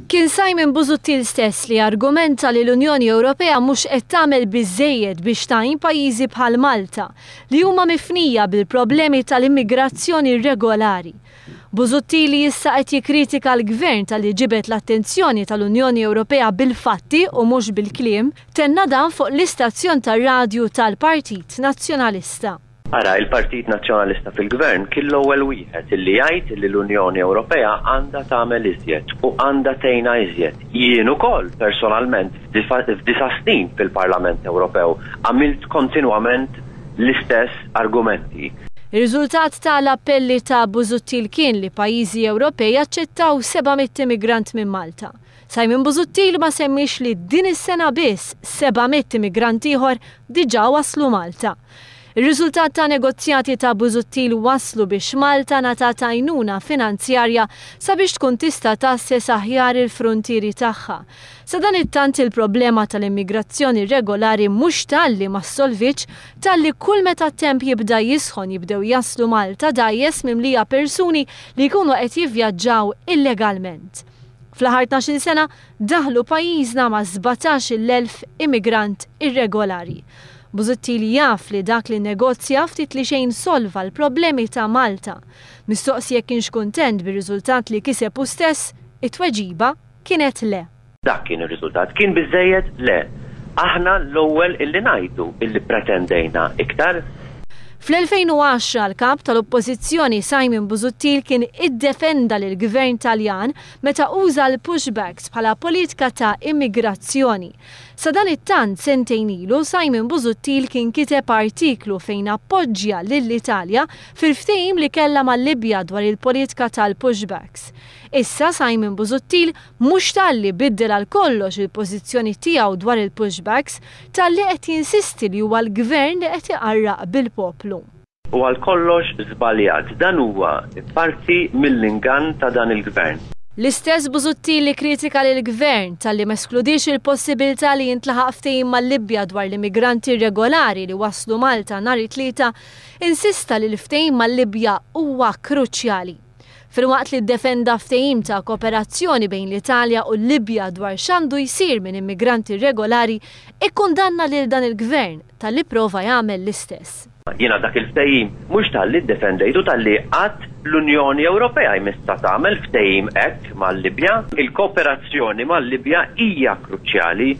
Kien Simon Busuttil stess li argumenta li l-Unjoni Ewropea mhux qed tagħmel biżżejjed biex tgħin pajjiżi bħal Malta li huma mifnija bil-problemi tal-immigrazzjoni irregolari. Busuttil issa qed jikkritika l-Gvern tal-li ġibet l-attenzjoni tal-Unjoni Ewropea bil-fatti u mhux bil-kliem, tenna dan fuq l-istazzjon tar-radju tal-Partit Nazzjonalista. Ara, il-Partit Nazzjonalista fil-Gvern kien l-ewwel wieħed illi jgħid li l-Unjoni Ewropea għandha tagħmel iżjed u għandha tgħinha iżjed. Jien ukoll personalment f'disa' snin fil-Parlament Ewropew għamilt kontinwament l-istess argumenti. Ir-riżultat tal-appelli ta' Busuttil kien li pajjiżi Ewropej aċċettaw 700 immigrant minn Malta. Simon Busuttil ma semmix li din is-sena biss 700 immigrant ieħor diġà waslu Malta. Ir-riżultat ta' negozjati ta' Busuttil waslu biex Malta ngħatat għajnuna finanzjarja sabiex tkun tista' tassess aħjar il-fruntieri tagħha. Sa dan it-tant il-problema tal-immigrazzjoni regolari mhux talli ma ssolvitx talli kull meta temp jibda jisħon jibdew jaslu Malta dajjes mimlija persuni li jkunu qed jivvjaġġaw illegalment. Fl-aħħar 12 sena daħlu pajjiżna ma' 17,000 immigrant irregolari. Busuttil jaf li dak li negozja ftit li xejn solva l-problemi ta' Malta. Mistoqsi jekk kienx kuntent bir-riżultat li kiseb hu stess, it-tweġiba kienet le. Dak kien ir-riżultat, kien biżżejjed le. Aħna l-ewwel illi ngħidu illi pretendejna iktar. Fl-2010 l-kap tal-Oppożizzjoni Simon Busuttil kien iddefenda lill-Gvern Taljan meta uża l-pushbacks bħala politika ta' immigrazzjoni. Sa dan it-tant sentejn ilu Simon Busuttil kien kiteb artiklu fejn appoġġja lill-Italja fil-ftehim li kellha mal-Libja dwar il-politika tal-pushbacks. Issa Simon Busuttil mhux talli biddel għal kollox il-pożizzjoni tiegħu dwar il-pushbacks talli qed jinsisti li huwa l-Gvern li qed iqarraq bil-poplu. U għal kollox żbaljat, dan huwa parti mill-ingann ta' dan il-Gvern. L-istess Busuttil li kritika lill-Gvern talli ma eskludix il-possibilità li jintlaħaq ftehim mal-Libja dwar l-immigranti irregolari li waslu Malta nhar it-tlieta, insista li l-ftehim mal-Libja huwa kruċjali. Filwaqt li ddefenda ftehim ta' kooperazzjoni bejn l-Italja u l-Libja dwar x'għandu jsir minn immigranti irregolari, ikkundanna lil dan il-Gvern talli prova jagħmel l-istess. Jiena dak il-ftehim mhux talli ddefendejtu talli qatt l-Unjoni Ewropea jmissa tagħmel ftehim hekk mal-Libja. Il-kooperazzjoni mal-Libja hija kruċjali.